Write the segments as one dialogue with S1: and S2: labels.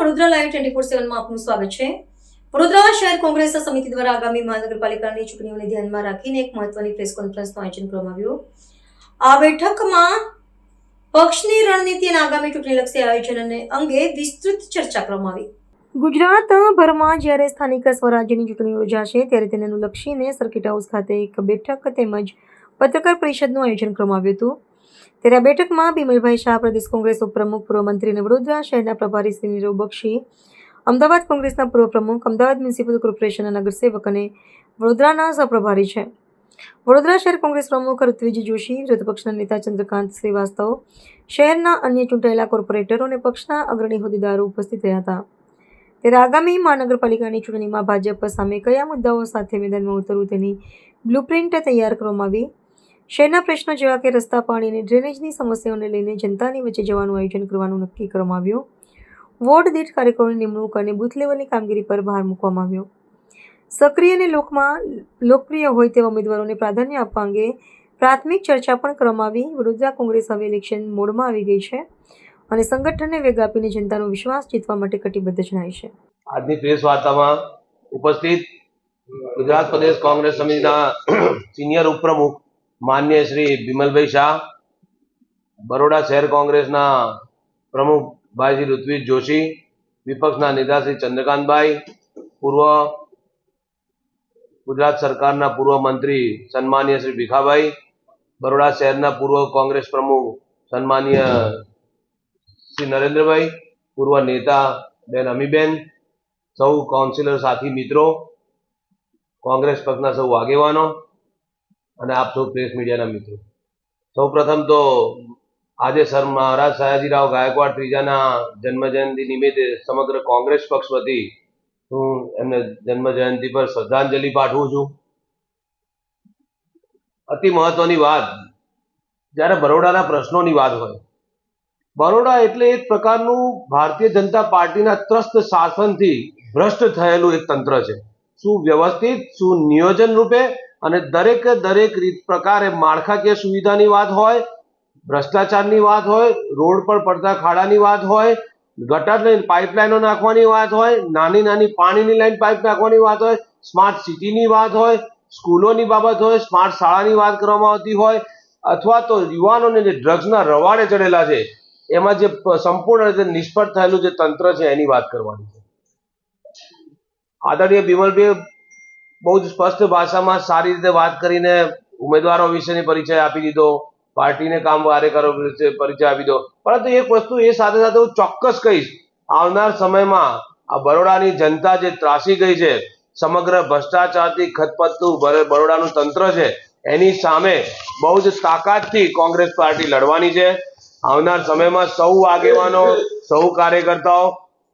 S1: Vadodara live 24/7 માં આપનું સ્વાગત છે। વડોદરા શહેર કોંગ્રેસ સમિતિ દ્વારા આગામી મહાનગરપાલિકાની ચૂંટણીઓને ધ્યાનમાં રાખીને એક મહત્વની પ્રેસ કોન્ફરન્સનું આયોજન કરવામાં આવ્યું। આ બેઠકમાં પક્ષની રણનીતિ અને આગામી ચૂંટણીલક્ષી આયોજન અંગે વિસ્તૃત ચર્ચા કરવામાં આવી। ગુજરાતભરમાં જ્યારે સ્થાનિક સ્વરાજ્યની ચૂંટણીઓ યોજાશે ત્યારે તેને અનુલક્ષીને સર્કિટ હાઉસ ખાતે એક બેઠક તેમજ પત્રકાર પરિષદનું આયોજન કરવામાં આવ્યું હતું। ત્યારે આ બેઠકમાં બિમલભાઈ શાહ, પ્રદેશ કોંગ્રેસ ઉપપ્રમુખ, પૂર્વ મંત્રી અને વડોદરા શહેરના પ્રભારી શ્રી નીરવ બક્ષી, અમદાવાદ કોંગ્રેસના પૂર્વ પ્રમુખ, અમદાવાદ મ્યુનિસિપલ કોર્પોરેશનના નગરસેવક અને વડોદરાના સહપ્રભારી છે। વડોદરા શહેર કોંગ્રેસ પ્રમુખ ઋત્વિજ જોશી, વિરોધ પક્ષના નેતા ચંદ્રકાંત શ્રીવાસ્તવ, શહેરના અન્ય ચૂંટાયેલા કોર્પોરેટરો અને પક્ષના અગ્રણી હોદ્દેદારો ઉપસ્થિત રહ્યા હતા। ત્યારે આગામી મહાનગરપાલિકાની ચૂંટણીમાં ભાજપ સામે કયા મુદ્દાઓ સાથે મેદાનમાં ઉતરવું તેની બ્લુપ્રિન્ટ તૈયાર કરવામાં આવી। શહેરના પ્રશ્નો જેવા કે રસ્તા, પાણી અને ડ્રેનેજની સમસ્યાઓને લઈને જનતાની વચ્ચે જવાનું આયોજન કરવાનું નક્કી કરવામાં આવ્યું। વોર્ડ દીઠ કાર્યકરોની નિમણૂક અને બૂથ લેવલની કામગીરી પર ભાર મૂકવામાં આવ્યો। સક્રિય અને લોકપ્રિય હોય તેવા ઉમેદવારોને પ્રાધાન્ય આપવા અંગે પ્રાથમિક ચર્ચા પણ કરવામાં આવી। વડોદરા કોંગ્રેસ હવે ઇલેક્શન મોડમાં આવી ગઈ છે અને સંગઠનને વેગ આપીને જનતાનો વિશ્વાસ જીતવા માટે કટિબદ્ધ જણાય છે।
S2: આજની પ્રેસ વાર્તામાં ઉપસ્થિત ગુજરાત પ્રદેશ કોંગ્રેસ સમિતિના સિનિયર ઉપપ્રમુખ માન્ય શ્રી બિમલભાઈ શાહ, બરોડા શહેર કોંગ્રેસના પ્રમુખ ભાઈ શ્રી ઋત્વિજ જોશી, વિપક્ષના નેતા શ્રી ચંદ્રકાંતભાઈ, પૂર્વ ગુજરાત સરકારના પૂર્વ મંત્રી સન્માનીય શ્રી ભીખાભાઈ, બરોડા શહેરના પૂર્વ કોંગ્રેસ પ્રમુખ સન્માનીય શ્રી નરેન્દ્રભાઈ, પૂર્વ નેતા બેન અમીબેન, સૌ કાઉન્સિલર સાથી મિત્રો, કોંગ્રેસ પક્ષના સૌ આગેવાનો અને આપ સૌ પ્રેસ મીડિયાના મિત્રો, સૌ પ્રથમ તો આજે સર મહારાજ સયાજીરાવ ગાયકવાડ ત્રીજાના જન્મજયંતિ નિમિત્તે સમગ્ર કોંગ્રેસ પક્ષ વતી હું એમને જન્મજયંતિ પર શ્રદ્ધાંજલિ પાઠવું છું। અતિ મહત્વની વાત, જ્યારે બરોડાના પ્રશ્નોની વાત હોય, બરોડા એટલે એક પ્રકારનું ભારતીય જનતા પાર્ટીના ત્રસ્ત શાસનથી ભ્રષ્ટ થયેલું એક તંત્ર છે। સુવ્યવસ્થિત, સુનિયોજન રૂપે અને દરેક રીત પ્રકારે માળખાકીય સુવિધાની વાત હોય, ભ્રષ્ટાચારની વાત હોય, રોડ પર પડતા ખાડાની વાત હોય, ગટરની પાઇપલાઇનો નાખવાની વાત હોય, નાની નાની પાણીની લાઈન પાઇપ નાખવાની વાત હોય, સ્માર્ટ સિટીની વાત હોય, સ્કૂલોની બાબત હોય, સ્માર્ટ શાળાની વાત કરવામાં આવતી હોય, અથવા તો યુવાનોને જે ડ્રગ્સના રવાડે ચડેલા છે એમાં જે સંપૂર્ણ રીતે નિષ્ફળ થયેલું જે તંત્ર છે એની વાત કરવાની છે। આદરણીય બિમલભાઈ બહુ જ સ્પષ્ટ ભાષામાં સારી રીતે વાત કરીને ઉમેદવારો વિશેની પરિચય આપી દીધો, પાર્ટીને કામ કાર્યકરો વિશે પરિચય આપી દો, પરંતુ એક વસ્તુ એ સાથે સાથે હું ચોક્કસ કહીશ, આવનાર સમયમાં આ બરોડાની જનતા જે ત્રાસી ગઈ છે, સમગ્ર ભ્રષ્ટાચારથી ખતપતતું બરોડાનું તંત્ર છે, એની સામે બહુ જ તાકાતથી કોંગ્રેસ પાર્ટી લડવાની છે। આવનાર સમયમાં સૌ આગેવાનો, સૌ કાર્યકર્તાઓ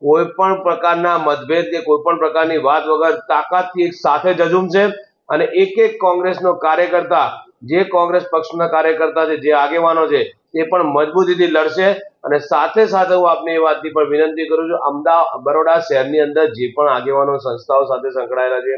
S2: કોઈ પણ પ્રકારના મતભેદ કે કોઈ પણ પ્રકારની વાત વગર તાકાતથી એક સાથે ઝઝૂમશે અને એક એક કોંગ્રેસનો કાર્યકર્તા, જે કોંગ્રેસ પક્ષના કાર્યકર્તા છે, જે આગેવાનો છે, તે પણ મજબૂતીથી લડશે। અને સાથે સાથે હું આપને એ વાતની પણ વિનંતી કરું છું, બરોડા શહેરની અંદર જે પણ આગેવાનો સંસ્થાઓ સાથે સંકળાયેલા છે,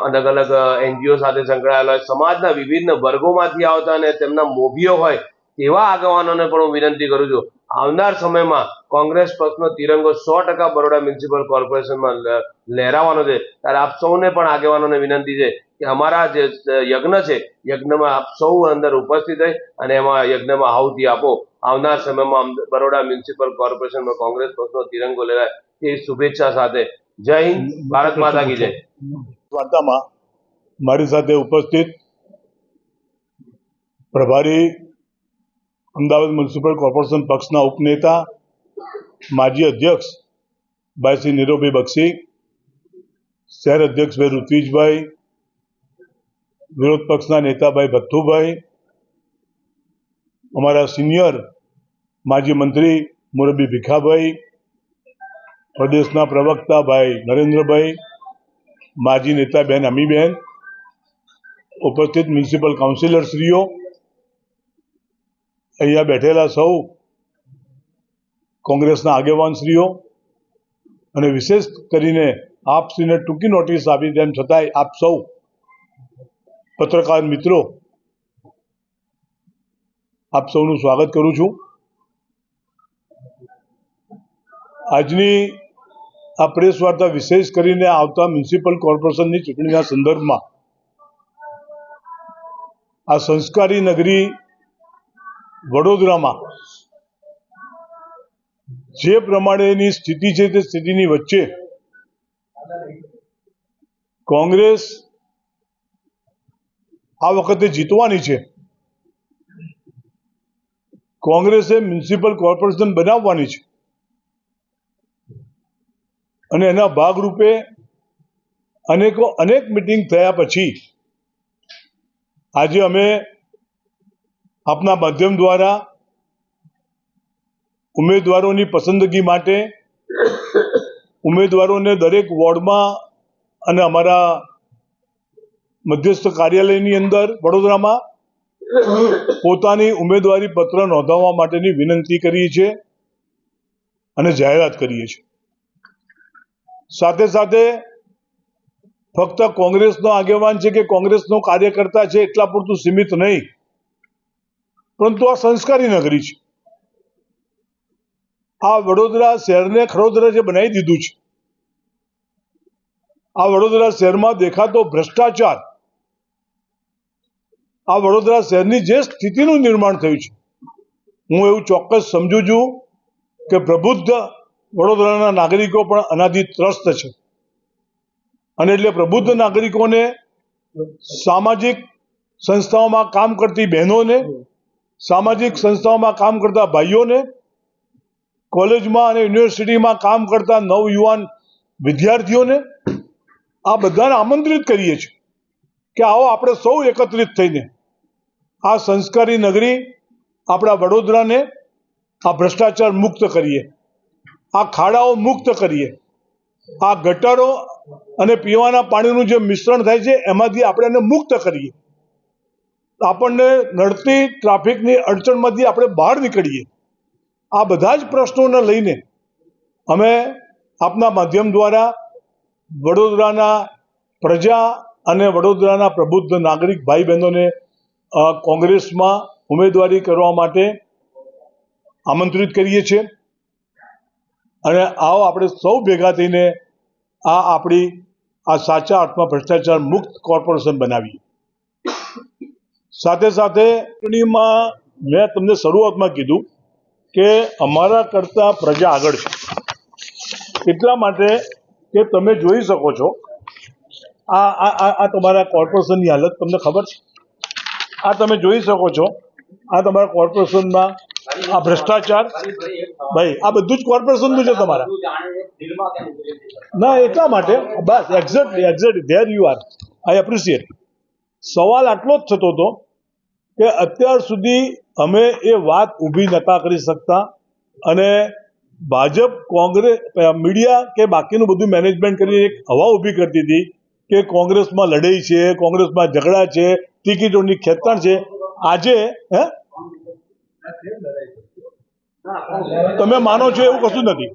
S2: અલગ અલગ એનજીઓ સાથે સંકળાયેલા હોય, સમાજના વિવિધ વર્ગોમાંથી આવતા અને તેમના મોભીઓ હોય તેવા આગેવાનોને પણ હું વિનંતી કરું છું, આવનાર સમયમાં કોંગ્રેસ પક્ષનો તિરંગો 100% બરોડા મ્યુનિસિપલ કોર્પોરેશનમાં લહેરાવાનો છે। ત્યારે આપ સૌને પણ આગેવાનોને વિનંતી છે કે અમારા જે યજ્ઞ છે, યજ્ઞમાં આપ સૌ અંદર ઉપસ્થિત રહી અને એમાં યજ્ઞમાં આહુતિ આપો। આવનાર સમયમાં બરોડા મ્યુનિસિપલ કોર્પોરેશનમાં કોંગ્રેસ પક્ષનો તિરંગો લહેરાય એ શુભેચ્છા સાથે જય હિન્દ, ભારત માતા કી જય।
S3: વાર્તામાં મારી સાથે ઉપસ્થિત પ્રભારી અમદાવાદ મ્યુનિસિપલ કોર્પોરેશન પક્ષના ઉપનેતા માજી અધ્યક્ષ ભાઈ શ્રી નીરવભાઈ બક્ષી, શહેર અધ્યક્ષ ભાઈ ઋત્વિજભાઈ, વિરોધ પક્ષના નેતા ભાઈ ભથ્થુભાઈ, અમારા સિનિયર માજી મંત્રી મુરબ્બી ભીખાભાઈ, પ્રદેશના પ્રવક્તા ભાઈ નરેન્દ્રભાઈ, માજી નેતા બેન અમીબેન, ઉપસ્થિત મ્યુનિસિપલ કાઉન્સિલરશ્રીઓ, અહીંયા બેઠેલા સૌ કોંગ્રેસના આગેવાનશ્રીઓ અને વિશેષ કરીને આપશ્રીને ટૂંકી નોટિસ આપી તેમ છતાંય આપ સૌ પત્રકાર મિત્રો, આપ સૌનું સ્વાગત કરું છું। આજની આ પ્રેસ વાર્તા વિશેષ કરીને આવતા મ્યુનિસિપલ કોર્પોરેશનની ચૂંટણીના સંદર્ભમાં આ સંસ્કારી નગરી વડોદરામાં જે પ્રમાણેની સ્થિતિ છે તે સ્થિતિની વચ્ચે કોંગ્રેસ આ વખતે જીતવાની છે. કોંગ્રેસે મ્યુનિસિપલ કોર્પોરેશન બનાવવાની છે અને એના ભાગરૂપે અનેક મિટિંગ થયા પછી આજે અમે આપના માધ્યમ દ્વારા ઉમેદવારોની પસંદગી માટે ઉમેદવારોને દરેક વોર્ડમાં અને અમારા મધ્યસ્થ કાર્યાલયની અંદર વડોદરામાં પોતાની ઉમેદવારી પત્ર નોંધાવવા માટેની વિનંતી કરીએ છીએ અને જાહેરાત કરીએ છીએ. સાથે સાથે ફક્ત કોંગ્રેસનો આગેવાન છે કે કોંગ્રેસનો કાર્યકર્તા છે એટલા પૂરતું સીમિત નહીં, પરંતુ આ સંસ્કારી નગરી છે. આ વડોદરા શહેરને ખડોદરા જે બનાવી દીધું છે, આ વડોદરા શહેરમાં દેખાતો ભ્રષ્ટાચાર, આ વડોદરા શહેરની જે સ્થિતિનું નિર્માણ થયું છે, હું એવું ચોક્કસ સમજુ છું કે પ્રબુદ્ધ વડોદરાના નાગરિકો પણ અનાદિ ત્રસ્ત છે. અને એટલે પ્રબુદ્ધ નાગરિકોને, સામાજિક સંસ્થાઓમાં કામ કરતી બહેનોને, સામાજિક સંસ્થાઓમાં કામ કરતા ભાઈઓને, કોલેજમાં અને યુનિવર્સિટીમાં કામ કરતા નવયુવાન વિદ્યાર્થીઓને, આ બધાને આમંત્રિત કરીએ છીએ કે આવો આપણે સૌ એકત્રિત થઈને આ સંસ્કારી નગરી આપણા વડોદરાને આ ભ્રષ્ટાચાર મુક્ત કરીએ, આ ખાડાઓ મુક્ત કરીએ, આ ગટરો અને પીવાના પાણીનું જે મિશ્રણ થાય છે એમાંથી આપણે એને મુક્ત કરીએ, આપણને નડતી ટ્રાફિકની અડચણમાંથી આપણે બહાર નીકળીએ. આ બધા જ પ્રશ્નોને લઈને અમે આપના માધ્યમ દ્વારા વડોદરાના પ્રજા અને વડોદરાના પ્રબુદ્ધ નાગરિક ભાઈ બહેનોને કોંગ્રેસમાં ઉમેદવારી કરવા માટે આમંત્રિત કરીએ છીએ. અને આવો આપણે સૌ ભેગા થઈને આપણી આ સાચા અર્થમાં ભ્રષ્ટાચાર મુક્ત કોર્પોરેશન બનાવીએ. સાથે સાથે ચૂંટણીમાં મેં તમને શરૂઆતમાં કીધું કે અમારા કરતાં પ્રજા આગળ છે, એટલા માટે કે તમે જોઈ શકો છો આ તમારા કોર્પોરેશનની હાલત તમને ખબર છે. આ તમે જોઈ શકો છો, આ તમારા કોર્પોરેશનમાં આ ભ્રષ્ટાચાર, ભાઈ આ બધું જ કોર્પોરેશનનું છે તમારા. ના એટલા માટે બસ exactly there you are, I appreciate. સવાલ આટલો જ થતો હતો કે અત્યાર સુધી અમે એ વાત ઊભી નહોતા કરી શકતા અને ભાજપ, કોંગ્રેસ, મીડિયા કે બાકીનું બધું મેનેજમેન્ટ કરીને એક હવા ઊભી કરતી હતી કે કોંગ્રેસમાં લડાઈ છે, કોંગ્રેસમાં ઝઘડા છે, ટિકિટોની ખેંચતાણ છે. આજે તમે માનો છો એવું કશું નથી.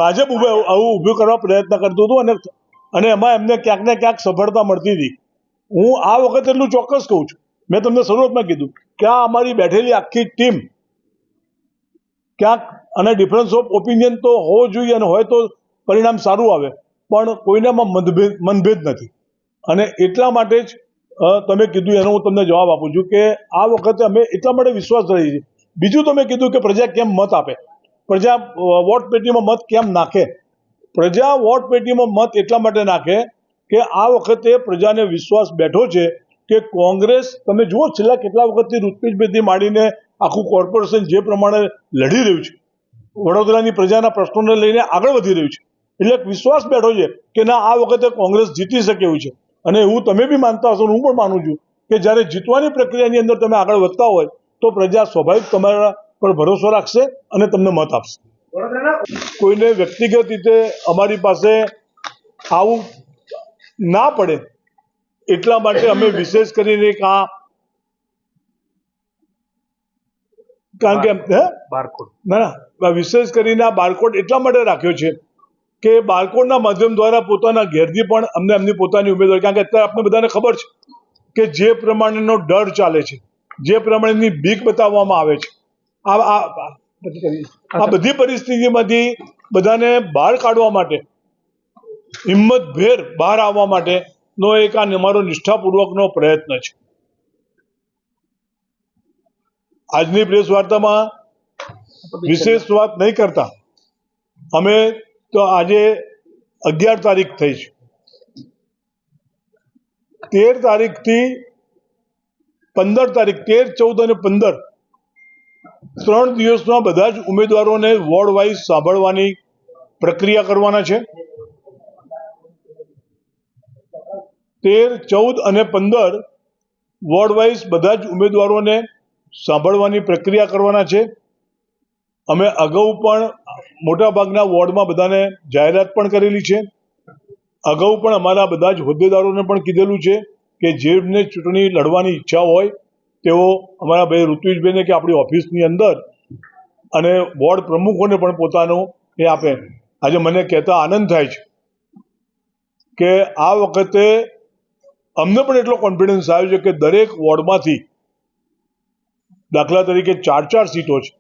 S3: ભાજપ ઊભું કરવા પ્રયત્ન કરતું હતું અને એમાં એમને ક્યાંક ને ક્યાંક સફળતા મળતી હતી. હું આ વખતે એટલું ચોક્કસ કહું છું, મેં તમને શરૂઆતમાં કીધું કે આ અમારી બેઠેલી આખી ટીમ ક્યાંક, અને ડિફરન્સ ઓફ ઓપિનિયન તો હોવો જોઈએ અને હોય તો પરિણામ સારું આવે, પણ કોઈનામાં મનભેદ નથી. અને એટલા માટે જ તમે કીધું એનો હું તમને જવાબ આપું છું કે આ વખતે અમે એટલા માટે વિશ્વાસ રહીએ છીએ. બીજું તમે કીધું કે પ્રજા કેમ મત આપે, પ્રજા વોટ પેટીમાં મત કેમ નાખે. પ્રજા વોટ પેટીમાં મત એટલા માટે નાખે કે આ વખતે પ્રજાને વિશ્વાસ બેઠો છે કે કોંગ્રેસ, તમે જુઓ છેલ્લા કેટલા વખતથી ઋત્વિજભાઈથી માંડીને આખું કોર્પોરેશન જે પ્રમાણે લડી રહ્યું છે, વડોદરાની પ્રજાના પ્રશ્નોને લઈને આગળ વધી રહ્યું છે, એટલે એક વિશ્વાસ બેઠો છે કે ના આ વખતે કોંગ્રેસ જીતી શકે એવું છે. અને એવું તમે બી માનતા હશો, હું પણ માનું છું કે જ્યારે જીતવાની પ્રક્રિયાની અંદર તમે આગળ વધતા હોય તો પ્રજા સ્વાભાવિક તમારા પર ભરોસો રાખશે અને તમને મત આપશે. કોઈને વ્યક્તિગત રીતે અમારી પાસે આવું ના પડે એટલા માટે અમે વિશેષ કરીને કારણ કે બારકોડ વિશેષ કરીને આ બારકોડ એટલા માટે રાખ્યો છે કે બારકોડના માધ્યમ દ્વારા પોતાના ઘેરથી પણ અમને એમની પોતાની ઉમેદવારી, કારણ કે અત્યારે આપણે બધાને ખબર છે કે જે પ્રમાણેનો ડર ચાલે છે, જે પ્રમાણેની બીક બતાવવામાં આવે છે, આ આ બધી પરિસ્થિતિમાંથી બધાને બહાર કાઢવા માટે, હિંમતભેર બહાર આવવા માટેનો એક આ અમારો નિષ્ઠાપૂર્વકનો પ્રયત્ન છે. આજની પ્રેસ વાર્તામાં વિશેષ વાત નહીં કરતા, અમે તો આજે 11 તારીખ થઈ છે, 13 તારીખથી 15 તારીખ, 13, 14 અને 15 3 દિવસમાં બધા જ ઉમેદવારોને વોર્ડ વાઇઝ સાંભળવાની પ્રક્રિયા કરવાના છે. 13, 14 અને 15 વોર્ડ વાઇઝ બધા જ ઉમેદવારોને સાંભળવાની પ્રક્રિયા કરવાના છે. અમે અગાઉ પણ મોટાભાગના વોર્ડમાં બધાને જાહેરાત પણ કરેલી છે. અગાઉ પણ અમારા બધા જ હોદ્દેદારોને પણ કીધેલું છે કે જેમને ચૂંટણી લડવાની ઈચ્છા હોય તેઓ અમારા ભાઈ ઋત્વિજભાઈને કે આપણી ઓફિસની અંદર અને વોર્ડ પ્રમુખોને પણ પોતાનું એ આપે. આજે મને કહેતા આનંદ થાય છે કે આ વખતે અમને પણ એટલો કોન્ફિડન્સ આવ્યો છે કે દરેક વોર્ડમાંથી, દાખલા તરીકે 4 સીટો છે,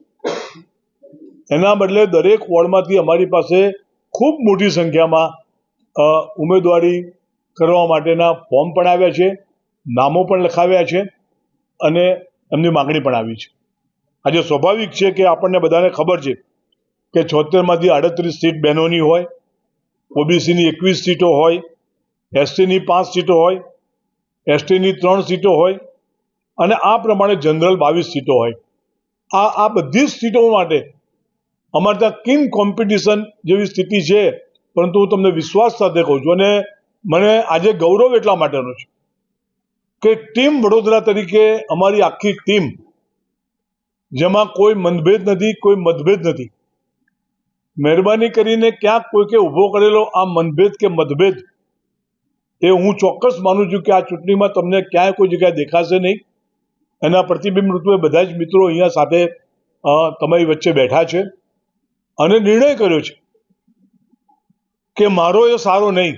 S3: એના બદલે દરેક વોર્ડમાંથી અમારી પાસે ખૂબ મોટી સંખ્યામાં ઉમેદવારી કરવા માટેના ફોર્મ પણ આવ્યા છે, નામો પણ લખાવ્યા છે અને એમની માગણી પણ આવી છે. આજે સ્વાભાવિક છે કે આપણને બધાને ખબર છે કે 76માંથી 38 સીટ બહેનોની હોય, ઓબીસીની 21 સીટો હોય, એસટીની 5 સીટો હોય, એસટીની 3 સીટો હોય અને આ પ્રમાણે જનરલ 22 સીટો હોય. આ બધી જ સીટો માટે અમારે ત્યાં કિંગ કોમ્પિટિશન જેવી સ્થિતિ છે. પરંતુ હું તમને વિશ્વાસ સાથે કહું છું અને મને આજે ગૌરવ એટલા માટેનો છે કે ટીમ વડોદરા તરીકે અમારી આખી ટીમ, જેમાં કોઈ મનભેદ નથી, કોઈ મતભેદ નથી. મહેરબાની કરીને ક્યાંક કોઈકે ઊભો કરેલો આ મનભેદ કે મતભેદ એ હું ચોક્કસ માનું છું કે આ ચૂંટણીમાં તમને ક્યાંય કોઈ જગ્યાએ દેખાશે નહીં. એના પ્રતિબિંબ રૂપે બધા જ મિત્રો અહીંયા સાથે તમારી વચ્ચે બેઠા છે અને નિર્ણય કર્યો છે કે મારો એ સારો નહીં,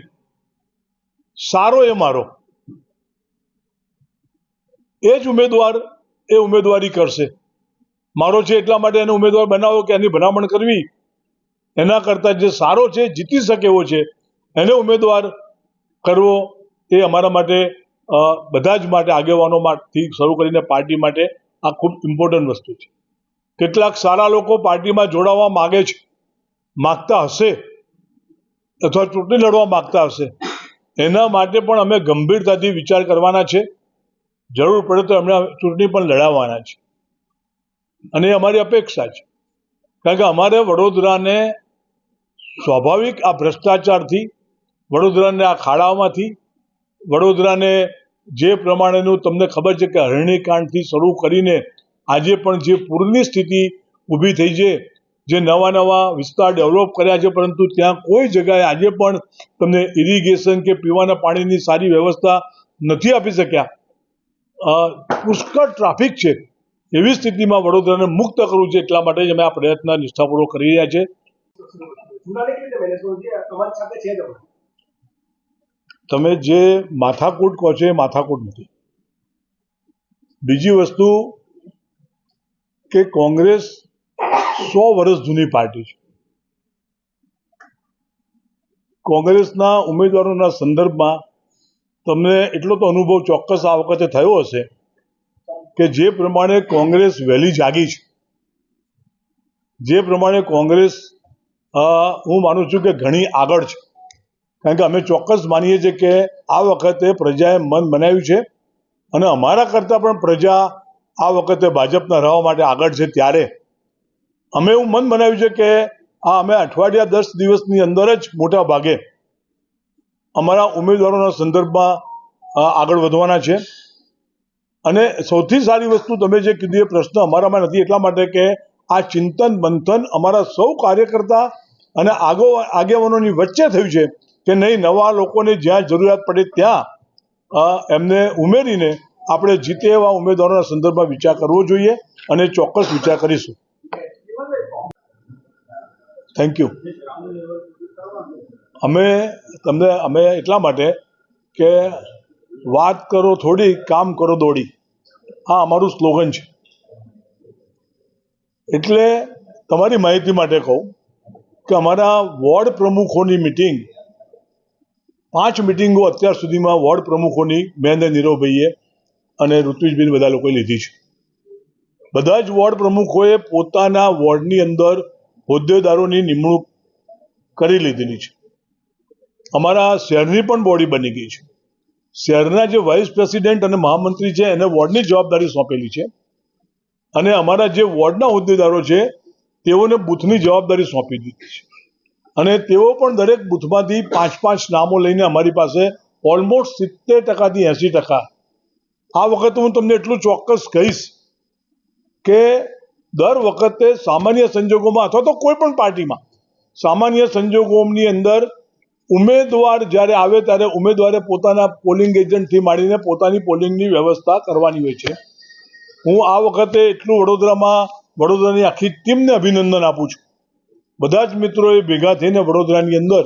S3: સારો એ મારો. એ જ ઉમેદવાર એ ઉમેદવારી કરશે. મારો છે એટલા માટે એને ઉમેદવાર બનાવો કે એની ભલામણ કરવી, એના કરતાં જે સારો છે, જીતી શકે એવો છે, એને ઉમેદવાર કરવો એ અમારા માટે બધા જ માટે, આગેવાનોમાંથી શરૂ કરીને પાર્ટી માટે આ ખૂબ ઇમ્પોર્ટન્ટ વસ્તુ છે. કેટલાક સારા લોકો પાર્ટીમાં જોડાવા માગતા હશે અથવા ચૂંટણી લડવા માગતા હશે, એના માટે પણ અમે ગંભીરતાથી વિચાર કરવાના છે. જરૂર પડે તો એમને ચૂંટણી પણ લડાવવાના છે અને એ અમારી અપેક્ષા છે. કારણ કે અમારે વડોદરાને સ્વાભાવિક આ ભ્રષ્ટાચારથી, વડોદરાને આ ખાડાઓમાંથી, વડોદરાને જે પ્રમાણેનું તમને ખબર છે કે હરણીકાંડથી શરૂ કરીને આજે પણ જે પૂરની સ્થિતિ ઊભી થઈ છે, જે નવા વિસ્તાર ડેવલપ કર્યા છે, પરંતુ ત્યાં કોઈ જગ્યાએ આજે પણ તમને ઇરિગેશન કે પીવાના પાણીની સારી વ્યવસ્થા નથી આપી શક્યા. પુષ્કળ ટ્રાફિક છે. એવી સ્થિતિમાં વડોદરાને મુક્ત કરવું છે. એટલા માટે જ અમે આ પ્રયત્ન નિષ્ઠાપૂર્વક કરી રહ્યા છે. તમે જે માથાકૂટ કહો છો એ માથાકૂટ નથી. બીજી વસ્તુ કે કોંગ્રેસ 100 વર્ષ જૂની પાર્ટી છે. કોંગ્રેસના ઉમેદવારોના સંદર્ભમાં તમને એટલો તો અનુભવ ચોક્કસ આ વખતે થયો હશે કે જે પ્રમાણે કોંગ્રેસ વહેલી જાગી છે, જે પ્રમાણે કોંગ્રેસ હું માનું છું કે ઘણી આગળ છે. કારણ કે અમે ચોક્કસ માનીએ છીએ કે આ વખતે પ્રજાએ મન બનાવ્યું છે અને અમારા કરતાં પણ પ્રજા આ વખતે ભાજપના રહેવા માટે આગળ છે. ત્યારે અમે એવું મન બનાવ્યું છે કે અમે અઠવાડિયા 10 દિવસની અંદર જ મોટા ભાગે અમારા ઉમેદવારોના સંદર્ભમાં આગળ વધવાના છે. અને સૌથી સારી વસ્તુ તમે જે કીધી એ પ્રશ્ન અમારામાં નથી, એટલા માટે કે આ ચિંતન મંથન અમારા સૌ કાર્યકર્તા અને આગેવાનોની વચ્ચે થયું છે કે નહીં, નવા લોકોને જ્યાં જરૂરિયાત પડે ત્યાં એમને ઉમેરીને આપણે જીતે એવા ઉમેદવારોના સંદર્ભમાં વિચાર કરવો જોઈએ અને ચોક્કસ વિચાર કરીશું. Thank you. અમે એટલા માટે કે વાત કરો થોડી, કામ કરો દોડી, આ અમારું સ્લોગન છે. એટલે તમારી માહિતી માટે કહું કે અમારા વોર્ડ પ્રમુખોની મિટિંગ 5 મિટિંગો અત્યાર સુધીમાં વોર્ડ પ્રમુખોની મેં અને નીરવભાઈએ અને ઋત્વિજભાઈ બધા લોકોએ લીધી છે. બધા જ વોર્ડ પ્રમુખોએ પોતાના વોર્ડની અંદર હોદ્દેદારોની નિમણૂક કરી લીધેલી છે. અમારા શહેરની પણ બોડી બની ગઈ છે. શહેરના જે વાઇસ પ્રેસિડેન્ટ અને મહામંત્રી છે એને વોર્ડની જવાબદારી સોંપેલી છે અને અમારા જે વોર્ડના હોદ્દેદારો છે તેઓને બૂથની જવાબદારી સોંપી દીધી છે અને તેઓ પણ દરેક બૂથમાંથી 5-5 નામો લઈને અમારી પાસે ઓલમોસ્ટ 70% થી 80%. આ વખતે હું તમને એટલું ચોક્કસ કહીશ કે દર વખતે સામાન્ય સંજોગોમાં અથવા તો કોઈ પણ પાર્ટીમાં સામાન્ય સંજોગોની અંદર ઉમેદવાર જ્યારે આવે ત્યારે ઉમેદવારે પોતાના પોલિંગ એજન્ટથી માંડીને પોતાની પોલિંગની વ્યવસ્થા કરવાની હોય છે. હું આ વખતે એટલું વડોદરાની આખી ટીમને અભિનંદન આપું છું. બધા જ મિત્રોએ ભેગા થઈને વડોદરાની અંદર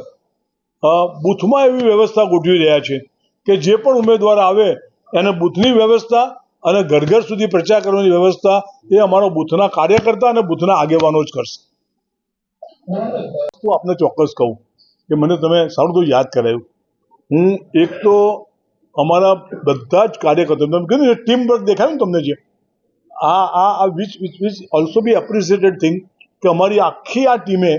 S3: બૂથમાં એવી વ્યવસ્થા ગોઠવી રહ્યા છે કે જે પણ ઉમેદવાર આવે એને બૂથની વ્યવસ્થા અને ઘર ઘર સુધી પ્રચાર કરવાની વ્યવસ્થા એ અમારો બૂથના કાર્યકર્તા અને બૂથના આગેવાનો જ કરશે. હું આપને ચોક્કસ કહું કે મને તમે સારું તો યાદ કરાયું. હું એક તો અમારા બધા જ કાર્યકર્તા તમે કીધું ને ટીમ વર્ક દેખાયું ને તમને જે which also B appreciated thing કે અમારી આખી આ ટીમે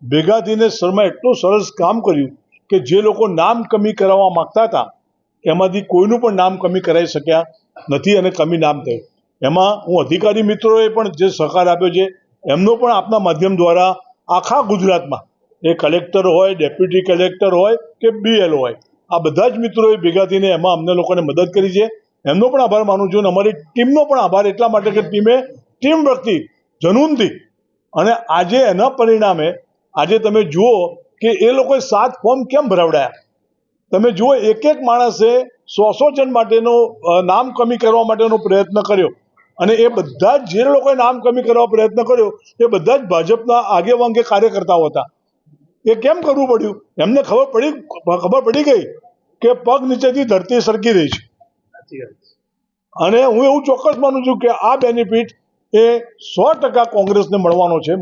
S3: ભેગા થઈને શર્મા એટલું સરસ કામ કર્યું કે જે લોકો નામ કમી કરાવવા માગતા હતા એમાંથી કોઈનું પણ નામ કમી કરાવી શક્યા નથી અને કમી નામ થયું. એમાં હું અધિકારી મિત્રોએ પણ જે સહકાર આપ્યો છે એમનો પણ આપના માધ્યમ દ્વારા આખા ગુજરાતમાં એ કલેક્ટર હોય, ડેપ્યુટી કલેક્ટર હોય કે BL હોય, આ બધા જ મિત્રોએ ભેગા થઈને એમાં અમને લોકોને મદદ કરી છે. એમનો પણ આભાર માનું છું અને અમારી ટીમનો પણ આભાર એટલા માટે કે ટીમે ટીમ વર્કથી જનૂનથી અને આજે એના પરિણામે આજે તમે જુઓ કે એ લોકોએ 7 ફોર્મ કેમ ભરાવડાયા. તમે જુઓ એક માણસે 100 જણ માટેનો નામ કમી કરવા માટેનો પ્રયત્ન કર્યો અને એ બધા જ જે લોકોએ નામ કમી કરવા પ્રયત્ન કર્યો એ બધા જ ભાજપના આગેવાન કે કાર્યકર્તાઓ હતા. એ કેમ કરવું પડ્યું? એમને ખબર પડી ગઈ કે પગ નીચેથી ધરતી સરકી રહી છે અને હું એવું ચોક્કસ માનું છું કે આ બેનિફિટ એ 100% કોંગ્રેસને મળવાનો છે.